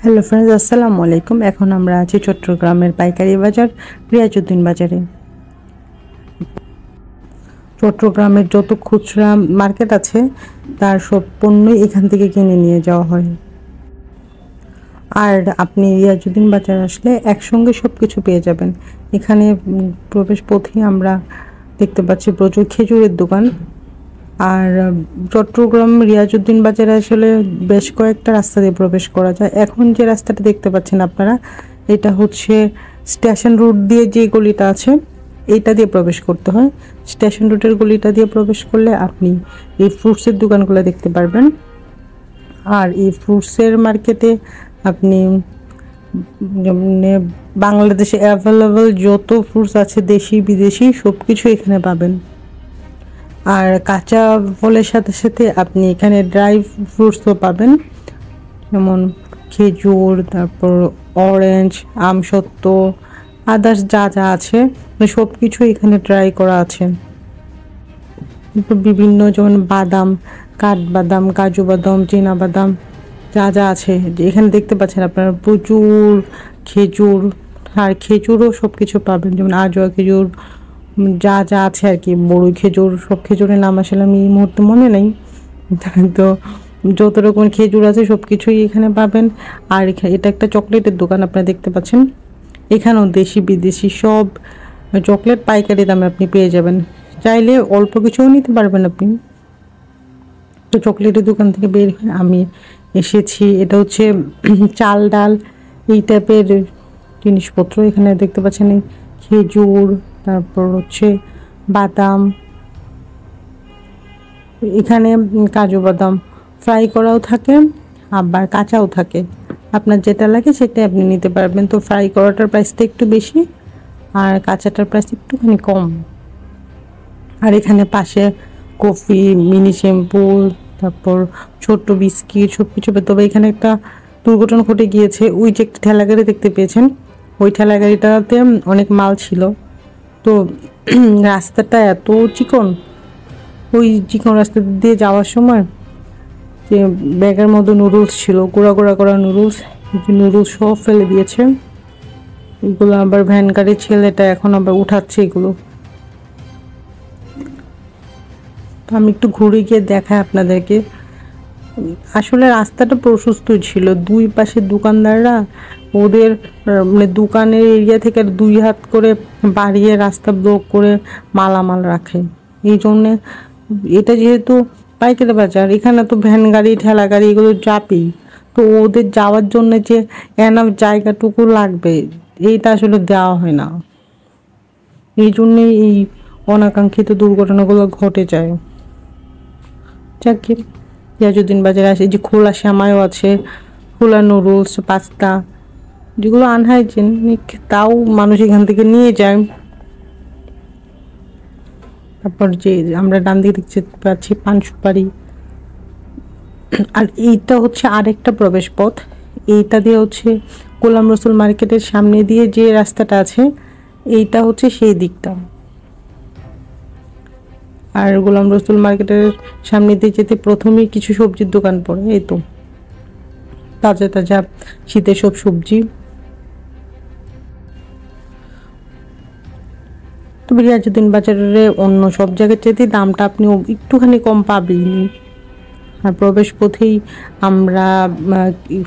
Hello friends, আসসালামু আলাইকুম। এখন আমরা আছি চট্টগ্রামের পাইকারি বাজার রিয়াজউদ্দিন বাজারে। চট্টগ্রামের যত খুচরা মার্কেট আছে তার সব পণ্যই এখান থেকে কিনে নিয়ে যাওয়া হয়। আর আপনি রিয়াজউদ্দিন বাজার আসলে একসঙ্গে সব কিছু পেয়ে যাবেন। এখানে প্রবেশ পথে আমরা দেখতে পাচ্ছি প্রচুর খেজুরের দোকান। আর চট্টগ্রাম রিয়াজউদ্দিন বাজারে আসলে বেশ কয়েকটা রাস্তা দিয়ে প্রবেশ করা যায়। এখন যে রাস্তাটা দেখতে পাচ্ছেন আপনারা, এটা হচ্ছে স্টেশন রোড দিয়ে যে গলিটা আছে এইটা দিয়ে প্রবেশ করতে হয়। স্টেশন রোডের গলিটা দিয়ে প্রবেশ করলে আপনি এই ফ্রুটসের দোকানগুলো দেখতে পারবেন। আর এই ফ্রুটসের মার্কেটে আপনি বাংলাদেশে অ্যাভেলেবল যত ফ্রুটস আছে দেশি বিদেশি সব কিছু এখানে পাবেন। আর কাঁচা ফলের সাথে সাথে আপনি এখানে ড্রাই ফ্রুটসও পাবেন, যেমন খেজুর, তারপর অরেঞ্জ, আমসত্ত্ব, আদার্স যা যা আছে সব কিছু এখানে ড্রাই করা আছে। বিভিন্ন যেমন বাদাম, কাঠবাদাম, কাজু বাদাম, চীনা বাদাম যা যা আছে এখানে দেখতে পাচ্ছেন আপনারা প্রচুর খেজুর। আর খেজুরও সব কিছু পাবেন, যেমন আজোয়া খেজুর যা যা আছে আর কি, বড়ই খেজুর, সব খেজুরের নাম আসলে আমি এই মুহূর্তে মনে নেই, তো যত রকম খেজুর আছে সব কিছুই এখানে পাবেন। আর এটা একটা চকলেটের দোকান আপনারা দেখতে পাচ্ছেন। এখানেও দেশি বিদেশি সব চকলেট পাইকারি দামে আপনি পেয়ে যাবেন। চাইলে অল্প কিছুও নিতে পারবেন আপনি। তো চকলেটের দোকান থেকে বের হয়ে আমি এসেছি, এটা হচ্ছে চাল ডাল এই টাইপের জিনিসপত্র এখানে দেখতে পাচ্ছেন। এই খেজুর, তারপর হচ্ছে বাদাম, এখানে কাজু বাদাম ফ্রাই করাও থাকে আবার কাঁচাও থাকে, আপনার যেটা লাগে সেটাই আপনি নিতে পারবেন। তো ফ্রাই করাটার প্রাইসটা একটু বেশি আর কাঁচাটার প্রাইস একটুখানি কম। আর এখানে পাশে কফি, মিনি শ্যাম্পু, তারপর ছোট্ট বিস্কিট সব কিছু। তবে এখানে একটা দুর্ঘটনা ঘটে গিয়েছে, ওই যে একটা ঠেলা গাড়ি দেখতে পেয়েছেন, ওই ঠেলা গাড়িটাতে অনেক মাল ছিল। তো রাস্তাটা এত চিকন, ওই চিকন রাস্তা দিয়ে যাওয়ার সময় যে ব্যাগের মধ্যে নুডলস ছিল, গোড়া গোড়া করা নুডলস, নুডলস সব ফেলে দিয়েছে। এগুলো আবার ভ্যান গাড়ির ছেলেটা এখন আবার উঠাচ্ছে এগুলো। আমি একটু ঘুরে গিয়ে দেখাই আপনাদেরকে। আসলে রাস্তাটা প্রশস্তই ছিল, দুই পাশে দোকানদাররা ওদের মানে দোকানের এরিয়া থেকে 2 হাত করে বাড়িয়ে রাস্তা ব্লক করে মালামাল রাখে। এই জন্যে এটা যেহেতু পাইকারি বাজার, এখানে তো ভ্যান গাড়ি ঠেলা গাড়ি এগুলো যাবেই, তো ওদের যাওয়ার জন্য যে এনাফ জায়গাটুকু লাগবে এইটা আসলে দেওয়া হয় না। এই জন্যেই এই অনাকাঙ্ক্ষিত দুর্ঘটনাগুলো ঘটে যায়। যাকে রিয়াজউদ্দিন বাজারে আসে, যে খোলা শ্যামাইও আছে, খোলা নুডলস, পাস্তা, যেগুলো আনহাইজেনিক তাও মানুষ এখান থেকে নিয়ে যায়। তারপর যে আমরা ডান দিকে দেখতে পাচ্ছি পান সুপারি। আর এইটা হচ্ছে আরেকটা প্রবেশ পথ, এইটা দিয়ে হচ্ছে গোলাম রসুল মার্কেটের সামনে দিয়ে যে রাস্তাটা আছে এইটা হচ্ছে সেই দিকটা। আর গোলাম রসুল মার্কেটের সামনে দিয়ে যেতে প্রথমেই কিছু সবজির দোকান পড়ে, এই তো তাজা তাজা শীতের সব সবজি। তবে রিয়াজউদ্দিন বাজারে অন্য সব জায়গার চাইতে দামটা আপনি একটুখানি কম পাবেন। আর প্রবেশ পথেই আমরা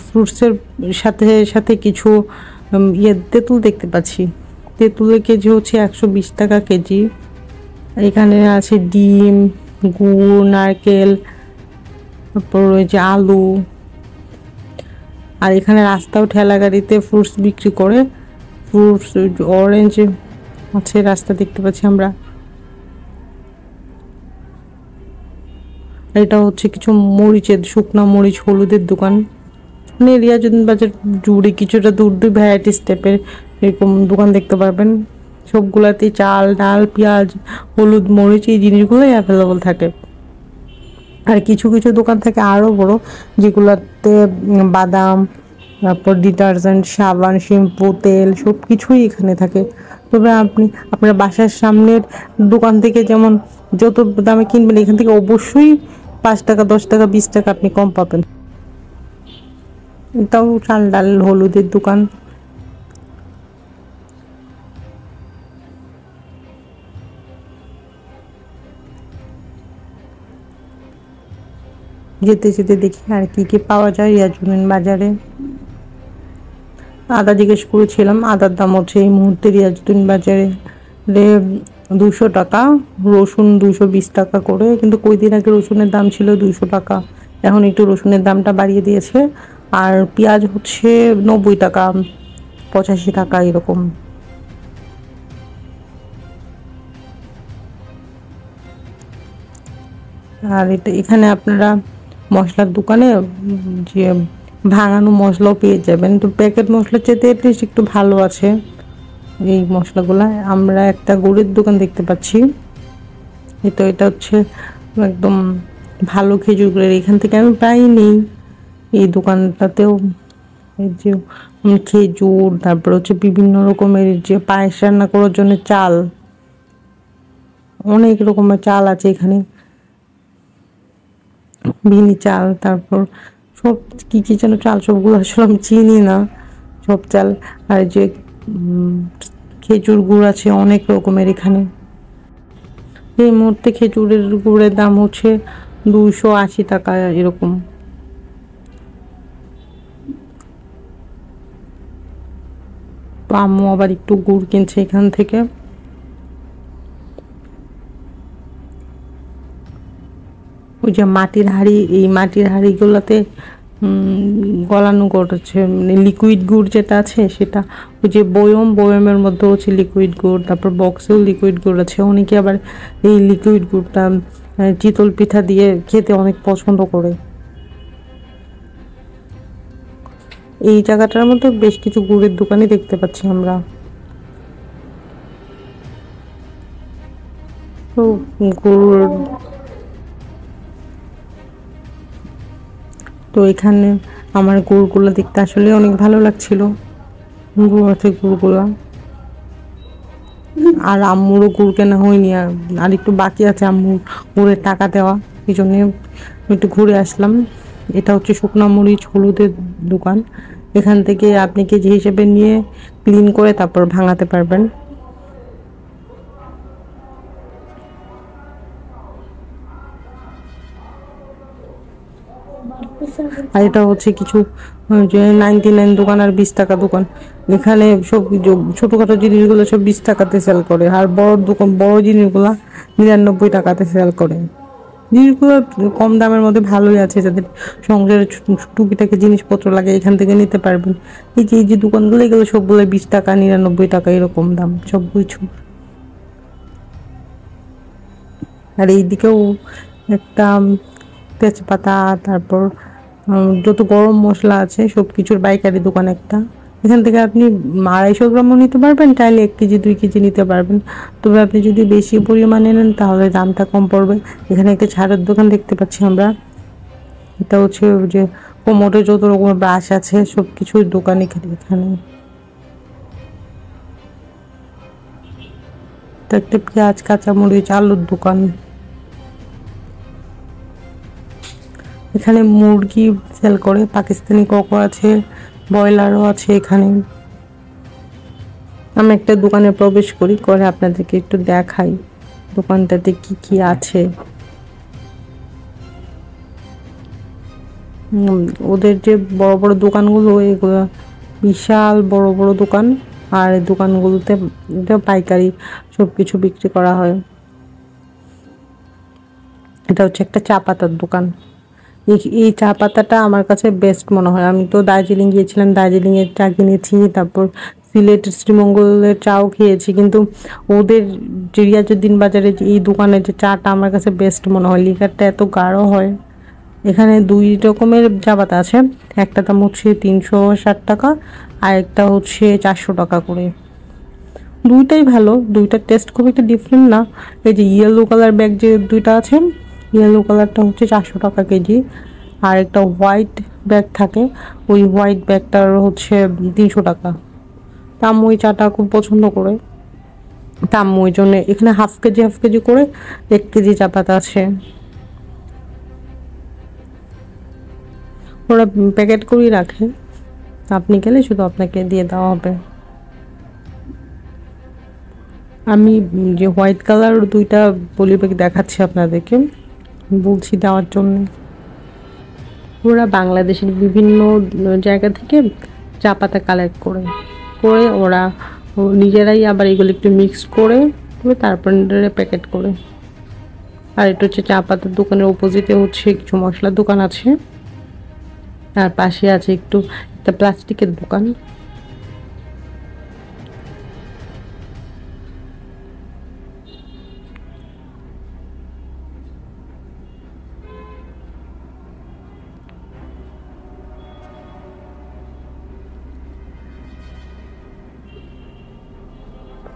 ফ্রুটসের সাথে সাথে কিছু তেঁতুল দেখতে পাচ্ছি। তেঁতুলের কেজি হচ্ছে 120 টাকা কেজি। এখানে আছে ডিম, গুড়, নারকেল, তারপর ওই যে আলু। আর এখানে রাস্তাও ঠেলা গাড়িতে ফ্রুটস বিক্রি করে। ফ্রুটস অরেঞ্জ আছে, রাস্তা দেখতে পাচ্ছি আমরা। এটা হচ্ছে কিছু মরিচের, শুকনা মরিচ, হলুদের দোকান। মানে রিয়াজউদ্দিন বাজার জুড়ে কিছুটা দূর দূর ভ্যারাইটিস টাইপের এরকম দোকান দেখতে পারবেন। সবগুলাতেই চাল ডাল পেঁয়াজ হলুদ মরিচ এই জিনিসগুলোই অ্যাভেলেবল থাকে। আর কিছু কিছু দোকান থাকে আরও বড়, যেগুলোতে বাদাম, তারপর ডিটারজেন্ট, সাবান, শ্যাম্পু, তেল সব কিছুই এখানে থাকে। তবে আপনি আপনার বাসার সামনের দোকান থেকে যেমন যত দামে কিনবেন, এখান থেকে অবশ্যই 5 টাকা 10 টাকা 20 টাকা আপনি কম পাবেন। এটাও চাল ডাল হলুদের দোকান। যেতে যেতে দেখি আর কি কি পাওয়া যায় রিয়াজুদ্দিন বাজারে। আদা জিজ্ঞেস করেছিলাম, আদার দাম হচ্ছে এই মুহূর্তে রিয়াজুদ্দিন বাজারে 200 টাকা, রসুন 220 টাকা করে। কিন্তু কয়দিন আগে রসুনের দাম ছিল 200 টাকা, এখন একটু রসুনের দামটা বাড়িয়ে দিয়েছে। আর পেঁয়াজ হচ্ছে 90 টাকা, 85 টাকা এরকম। আর এখানে আপনারা মশলার দোকানে যে ভাঙানো মশলাও পেয়ে যাবেন, তো প্যাকেট মশলার চেয়ে এটলিস্ট একটু ভালো আছে এই মশলাগুলা। আমরা একটা গুড়ের দোকান দেখতে পাচ্ছি, এটা হচ্ছে একদম ভালো খেজুর গুড়ের। এখান থেকে আমি প্রায়ই নেই এই দোকানটাতেও। এই যে খেজুর, তারপর হচ্ছে বিভিন্ন রকমের যে পায়েস রান্না করার জন্য চাল, অনেক রকমের চাল আছে এখানে, বিনি চাল, তারপর সব কি কি যেন চাল, সবগুলো আসলে আমি চিনি না সব চাল। আর যে খেজুর গুড় আছে অনেক রকমের এখানে। এই মুহূর্তে খেজুরের গুড়ের দাম হচ্ছে 280 টাকা এরকম। তো আম্মু আবার একটু গুড় কিনছে এখান থেকে। ওই যে মাটির হাঁড়ি, এই মাটির হাঁড়িগুলোতে গলানো গুড় হচ্ছে, মানে লিকুইড গুড় যেটা আছে সেটা। ওই যে বয়মের মধ্যে হচ্ছে লিকুইড গুড়, তারপর বক্সেও লিকুইড গুড় আছে। অনেকে আবার এই লিকুইড গুড়টা চিতল পিঠা দিয়ে খেতে অনেক পছন্দ করে। এই জায়গাটার মধ্যে বেশ কিছু গুড়ের দোকানই দেখতে পাচ্ছি আমরা। তো গুড়, তো এখানে আমার গুড়গুলো দেখতে আসলে অনেক ভালো লাগছিল, গুড় আছে গুড়গুলো। আর আম্মুরও গুড় কেনা হয়নি, আর একটু বাকি আছে আম্মুর গুড়ের টাকা দেওয়া, এই জন্য একটু ঘুরে আসলাম। এটা হচ্ছে শুকনা মরিচ হলুদের দোকান। এখান থেকে আপনি কেজি হিসেবে নিয়ে ক্লিন করে তারপর ভাঙাতে পারবেন। আর এটা হচ্ছে কিছু যে 99 দোকান আর 20 টাকা দোকান। এখানে সব ছোটখাটো জিনিসগুলো সব 20 টাকাতে সেল করে, আর বড় দোকান বড় জিনিসগুলো 99 টাকাতে সেল করে। জিনিসগুলো কম দামের মধ্যে ভালোই আছে, যাদের সংসারের টুকিটাকি জিনিসপত্র লাগে এখান থেকে নিতে পারবেন। এই যে দোকানগুলো, এগুলো সবগুলো 20 টাকা 99 টাকা এরকম দাম সব কিছু। আর এইদিকেও একটা তেজপাতা, তারপর যত গরম মশলা আছে সব কিছুর পাইকারি দোকান একটা। এখান থেকে আপনি 250 গ্রামও নিতে পারবেন, চাইলে 1 কেজি 2 কেজি নিতে পারবেন। তবে আপনি যদি বেশি পরিমাণে নেন তাহলে দামটা কম পড়বে। এখানে একটা ছাড়ের দোকান দেখতে পাচ্ছি আমরা। এটা হচ্ছে যে কোমোডে যত রকমের ব্রাশ আছে সব কিছুর দোকান এখানে। এটা একটা পেঁয়াজ কাঁচামরিচ আলুর দোকান। এখানে মুরগি সেল করে, পাকিস্তানি ককও আছে, ব্রয়লারও আছে এখানে। আমি একটা দোকানে প্রবেশ করি, করে আপনাদেরকে একটু দেখাই দোকানটাতে কি কি আছে। ওদের যে বড় বড় দোকানগুলো, এগুলো বিশাল বড় বড় দোকান। আর এই দোকানগুলোতে পাইকারি সব কিছু বিক্রি করা হয়। এটা হচ্ছে একটা চা পাতার দোকান। এই চা পাতাটা আমার কাছে বেস্ট মনে হয়। আমি তো দার্জিলিং গিয়েছিলাম, দার্জিলিংয়ের চা কিনেছি, তারপর সিলেট শ্রীমঙ্গলের চাও খেয়েছি, কিন্তু ওদের যে রিয়াজুদ্দিন বাজারে এই দোকানের যে চাটা আমার কাছে বেস্ট মনে হয়। লিকারটা এত গাঢ় হয়। এখানে 2 রকমের চা পাতা আছে, একটা দাম হচ্ছে 360 টাকা, আর একটা হচ্ছে 400 টাকা করে। দুইটাই ভালো, দুইটার টেস্ট খুব একটা ডিফারেন্ট না। এই যে ইয়েলো কালার ব্যাগ যে দুইটা আছে, ইয়েলো কালারটা হচ্ছে 400 টাকা কেজি, আর একটা হোয়াইট ব্যাগ থাকে, ওই হোয়াইট ব্যাগটার হচ্ছে 300 টাকা। তাম্মু ওই চাটা খুব পছন্দ করে, তাম্মু ওই জন্য এখানে হাফ কেজি করে 1 কেজি চা পাতা আছে। ওরা প্যাকেট করেই রাখে। আপনি গেলে শুধু আপনাকে দিয়ে দেওয়া হবে। আমি যে হোয়াইট কালার 2টা পলি ব্যাগ দেখাচ্ছি আপনাদেরকে, বলছি দেওয়ার জন্য। ওরা বাংলাদেশের বিভিন্ন জায়গা থেকে চা পাতা কালেক্ট করে করে ওরা নিজেরাই আবার এগুলো একটু মিক্স করে তারপর প্যাকেট করে। আর এটা হচ্ছে চা পাতার দোকানের অপোজিটে হচ্ছে কিছু মশলার দোকান আছে, আর পাশে আছে একটু একটা প্লাস্টিকের দোকান।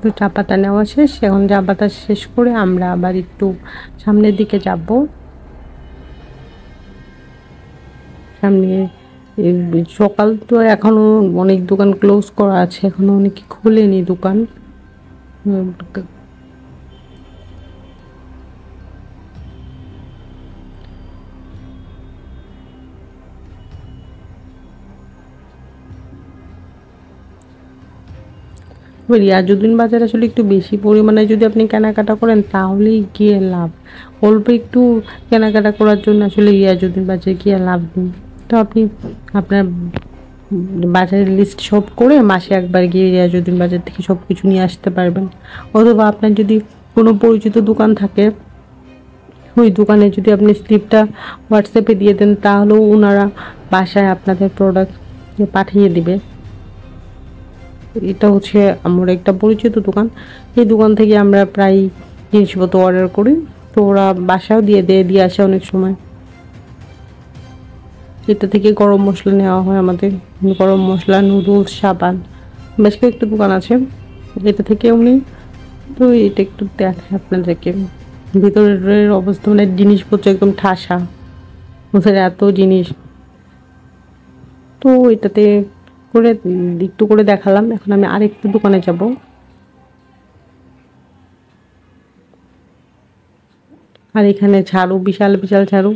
তো চা পাতা নেওয়া শেষ, এখন চা পাতা শেষ করে আমরা আবার একটু সামনের দিকে যাব। সামনে সকাল তো এখনো অনেক দোকান ক্লোজ করা আছে, এখনো অনেকে খোলেনি দোকান। রিয়াজুদ্দিন বাজার আসলে একটু বেশি পরিমাণে যদি আপনি কেনাকাটা করেন তাহলেই গিয়ে লাভ। অল্প একটু কেনাকাটা করার জন্য আসলে রিয়াজুদ্দিন বাজারে গিয়ে লাভ নেই। তো আপনি আপনার বাজারের লিস্ট সব করে মাসে একবার গিয়ে রিয়াজুদ্দিন বাজার থেকে সব কিছু নিয়ে আসতে পারবেন। অথবা আপনার যদি কোনো পরিচিত দোকান থাকে, ওই দোকানে যদি আপনি স্লিপটা হোয়াটসঅ্যাপে দিয়ে দেন তাহলেও ওনারা বাসায় আপনাদের প্রোডাক্ট পাঠিয়ে দিবে। এটা হচ্ছে আমার একটা পরিচিত দোকান, এই দোকান থেকে আমরা প্রায় জিনিসপত্র অর্ডার করি, তো ওরা বাসাও দিয়ে আসে অনেক সময়। এটা থেকে গরম মশলা নেওয়া হয় আমাদের, গরম মশলা, নুডলস, সাবান, বেশ কয়েকটা দোকান আছে এটা থেকে উনি। তো এটা একটু দেখায় আপনাদেরকে ভিতরের অবস্থা, মানে জিনিসপত্র একদম ঠাসা, ওদের এত জিনিস। তো এটাতে করে একটু করে দেখালাম। এখন আমি আরেকটু দোকানে যাব। আর এখানে ঝাড়ু, বিশাল বিশাল ঝাড়ু।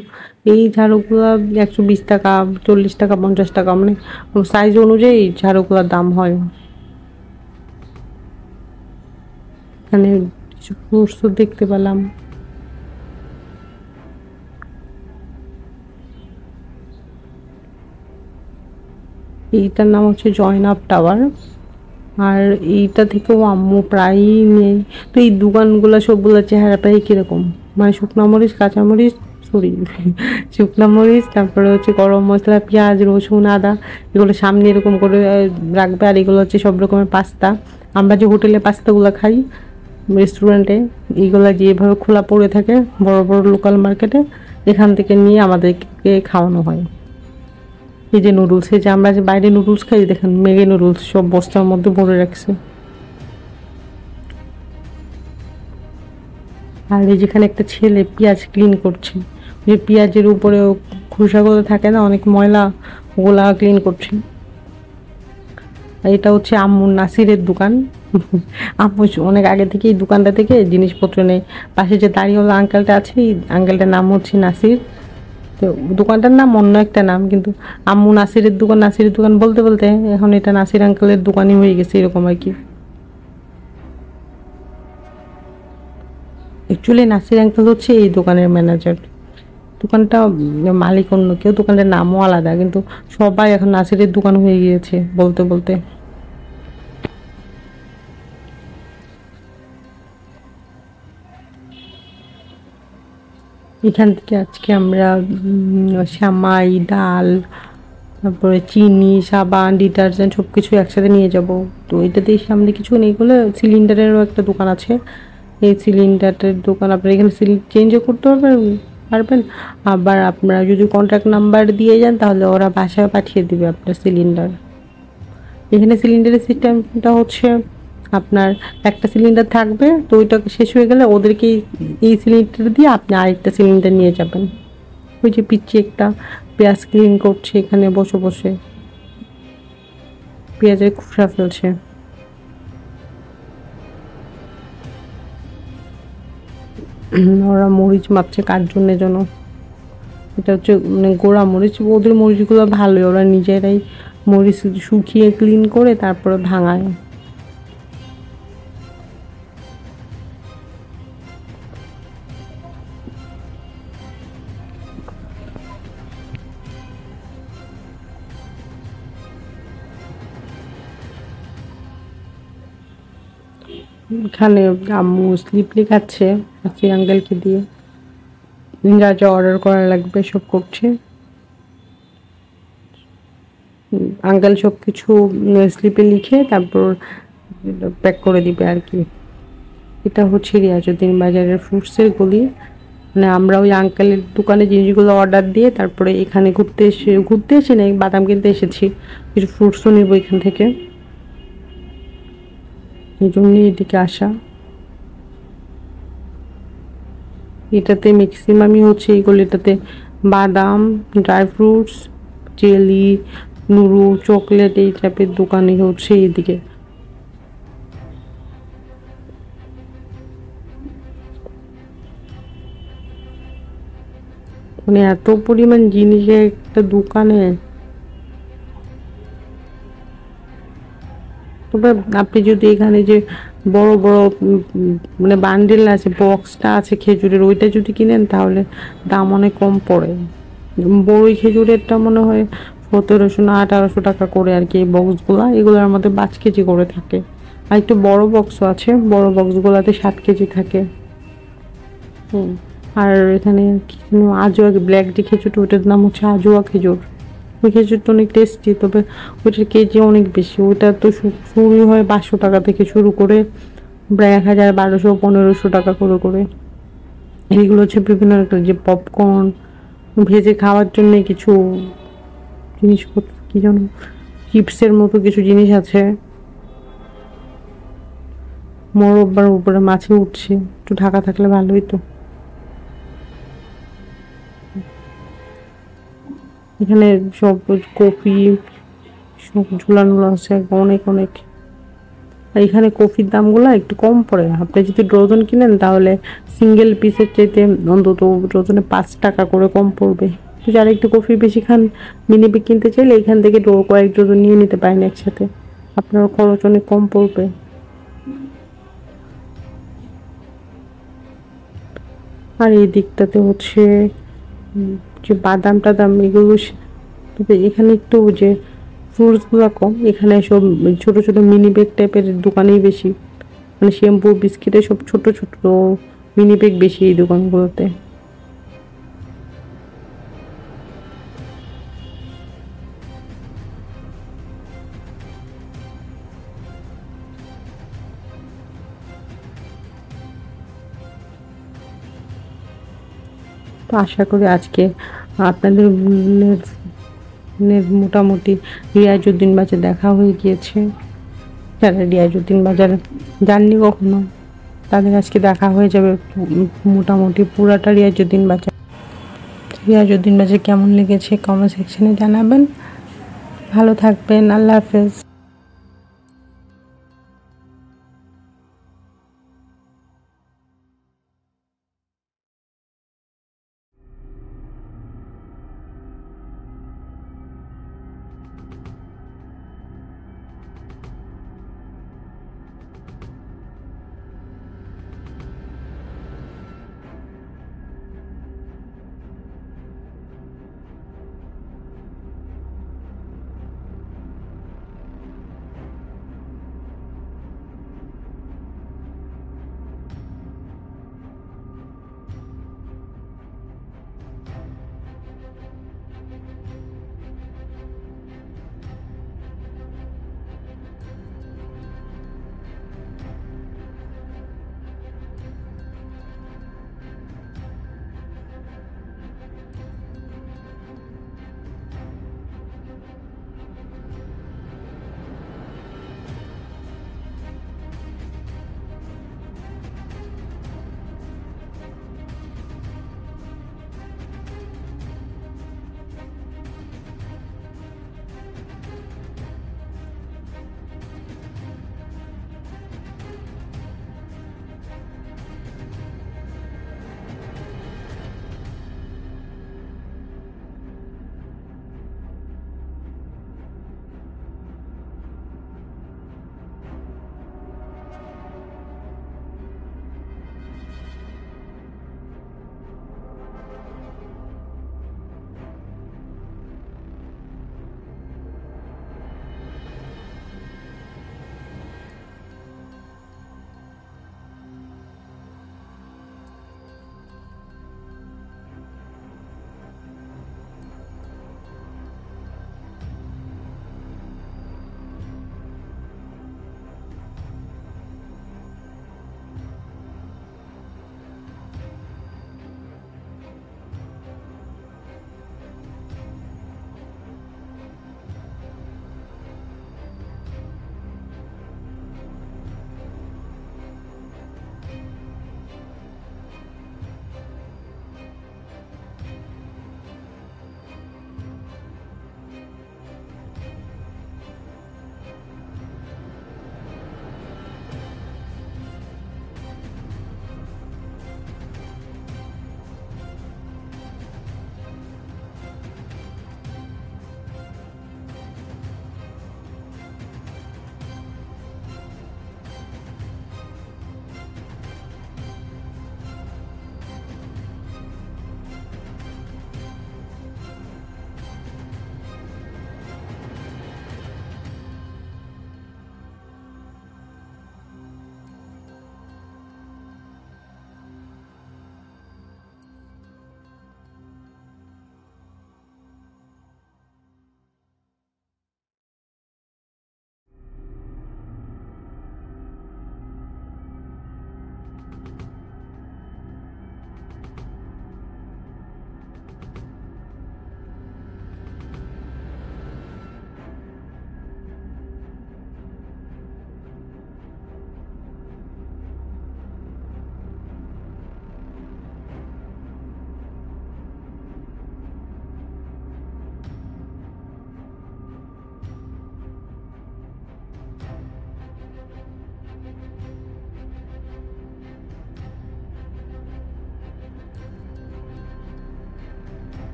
এই ঝাড়ুগুলো 120 টাকা, 40 টাকা, 50 টাকা, মানে সাইজ অনুযায়ী ঝাড়ুগুলোর দাম হয়। এখানে কিছু ফ্রুটসও দেখতে পেলাম। এইটার নাম হচ্ছে জয়নাব টাওয়ার। আর এইটা থেকেও আম্মু প্রায়ই নেই। তো এই দোকানগুলো সবগুলো চেহারা প্রায় কীরকম, মানে শুকনো মরিচ, কাঁচামরিচ, সরি শুকনো মরিচ, তারপরে হচ্ছে গরম মশলা, পেঁয়াজ, রসুন, আদা, এগুলো সামনে এরকম করে রাখবে। আর এগুলো হচ্ছে সব রকমের পাস্তা, আমরা যে হোটেলে পাস্তাগুলো খাই রেস্টুরেন্টে, এইগুলো যেভাবে খোলা পড়ে থাকে বড় বড় লোকাল মার্কেটে, এখান থেকে নিয়ে আমাদেরকে খাওয়ানো হয়। এই যে নুডলস, এই যে আমরা যে বাইরে নুডলস খাই, দেখেন ম্যাগি নুডলস সব বস্তার মধ্যে ভরে রাখছে। আর এই যেখানে একটা ছেলে পেঁয়াজ ক্লিন করছে, যে পেঁয়াজের উপরে খোসাগুলো থাকে না অনেক ময়লা, ওগুলা ক্লিন করছে। আর এটা হচ্ছে আম্মুর নাসিরের দোকান। আম্মু অনেক আগে থেকে এই দোকানটা থেকে জিনিসপত্র নেই। পাশে যে দাঁড়িয়েওয়ালা আঙ্কেলটা আছে, এই আঙ্কেলটার নাম হচ্ছে নাসির। তো দোকানটার নাম অন্য একটা নাম, কিন্তু আম্মু নাসিরের দোকান, নাসিরের দোকান বলতে বলতে এখন এটা নাসির আঙ্কেলের দোকানই হয়ে গেছে, এরকম আর কি। অ্যাকচুয়ালি নাসির আঙ্কেল হচ্ছে এই দোকানের ম্যানেজার, দোকানটা মালিক অন্য কেউ, দোকানের নামও আলাদা, কিন্তু সবাই এখন নাসিরের দোকান হয়ে গিয়েছে বলতে বলতে। এখান থেকে আজকে আমরা সামাই, ডাল, তারপরে চিনি, সাবান, ডিটারজেন্ট সব কিছু একসাথে নিয়ে যাব। তো এটাতে সামনে কিছু নেই বলে সিলিন্ডারেরও একটা দোকান আছে। এই সিলিন্ডারের দোকান আপনারা এখানে চেঞ্জও করতে পারবেন। আবার আপনারা যদি কন্ট্যাক্ট নাম্বার দিয়ে যান তাহলে ওরা বাসায় পাঠিয়ে দিবে আপনার সিলিন্ডার। এখানে সিলিন্ডারের সিস্টেমটা হচ্ছে আপনার একটা সিলিন্ডার থাকবে, তো ওইটা শেষ হয়ে গেলে ওদেরকে এই সিলিন্ডার দিয়ে আপনি আরেকটা সিলিন্ডার নিয়ে যাবেন। ওই যে পিচ্ছি একটা পেঁয়াজ ক্লিন করছে এখানে বসে বসে, পেঁয়াজের খোসা ফেলছে। ওরা মরিচ মাপছে কার জন্য যেন, এটা হচ্ছে মানে গোড়া মরিচ। ওদের মরিচগুলো ভালোই, ওরা নিজেরাই মরিচ শুকিয়ে ক্লিন করে তারপরে ভাঙায়। এখানে আম্মু স্লিপলি খাচ্ছে আসির আঙ্কেলকে দিয়ে, যা যা অর্ডার করা লাগবে সব করছে। আঙ্কেল সব কিছু স্লিপে লিখে তারপর প্যাক করে দিবে আর কি। এটা হচ্ছে রিয়াজউদ্দিন বাজারের ফ্রুটসের গলি। মানে আমরা ওই আঙ্কেলের দোকানে জিনিসগুলো অর্ডার দিয়ে তারপরে এখানে ঘুরতে এসে নেই, বাদাম কিনতে এসেছি, কিছু ফ্রুটসও নেবো এখান থেকে, এই জন্যই এদিকে আসা। এটাতে ম্যাক্সিমামই হচ্ছে এই গলিটাতে বাদাম, dry fruits, jelly, Nuru, chocolate এই টাইপের দোকানই হচ্ছে এইদিকে। মানে এত পরিমাণ জিনিসের একটা দোকানে। তবে আপনি যদি এখানে যে বড় বড় মানে বান্ডিল আছে, বক্সটা আছে খেজুরের, ওইটা যদি কিনেন তাহলে দাম অনেক কম পড়ে। বড়ই খেজুরেরটা মনে হয় 1700 না 1800 টাকা করে আর কি। এই বক্সগুলা এগুলোর মধ্যে 5 কেজি করে থাকে। আর একটু বড় বক্সও আছে, বড় বক্সগুলাতে 7 কেজি থাকে। আর এখানে আজোয়া ব্ল্যাক যে খেজুরটা, ওটার নাম হচ্ছে আজোয়া খেজুর। ওই খেজুরটা অনেক টেস্টি, তবে ওইটার কেজি অনেক বেশি। ওইটা তো শুরু হয় 500 টাকা থেকে শুরু করে প্রায় 1000, 1200, 1500 টাকা করে করে। এইগুলো হচ্ছে বিভিন্ন রকম যে পপকর্ন, ভেজে খাওয়ার জন্য কিছু জিনিসপত্র, কি যেন চিপসের মতো কিছু জিনিস আছে। মোরব্বার উপরে মাছে উঠছে, একটু ঢাকা থাকলে ভালোই তো। এখানে সব কফি সব ঝুলানো আছে অনেক অনেক। আর এখানে কফির দামগুলো একটু কম পড়ে। আপনি যদি ডজন কিনেন তাহলে সিঙ্গেল পিসের চাইতে অন্তত ডজনে 5 টাকা করে কম পড়বে। তো যারা একটু কফি বেশি খান, মিনিপে কিনতে চাইলে এখান থেকে কয়েক ডজন নিয়ে নিতে পারেন একসাথে, আপনার খরচ অনেক কম পড়বে। আর এই দিকটাতে হচ্ছে যে বাদাম টাদাম এগুলো, তবে এখানে একটু যে ফ্রুটসগুলো কম। এখানে সব ছোট ছোট মিনি ব্যাগ টাইপের দোকানেই বেশি, মানে শ্যাম্পু বিস্কিটের সব ছোট ছোট মিনি ব্যাগ বেশি এই দোকানগুলোতে। তো আশা করি আজকে আপনাদের মোটামুটি রিয়াজউদ্দিন বাজার দেখা হয়ে গিয়েছে। যারা রিয়াজউদ্দিন বাজার যাননি কখনো তাদের আজকে দেখা হয়ে যাবে মোটামুটি পুরাটা রিয়াজউদ্দিন বাজার। রিয়াজউদ্দিন বাজার কেমন লেগেছে কমেন্ট সেকশনে জানাবেন। ভালো থাকবেন, আল্লাহ হাফেজ।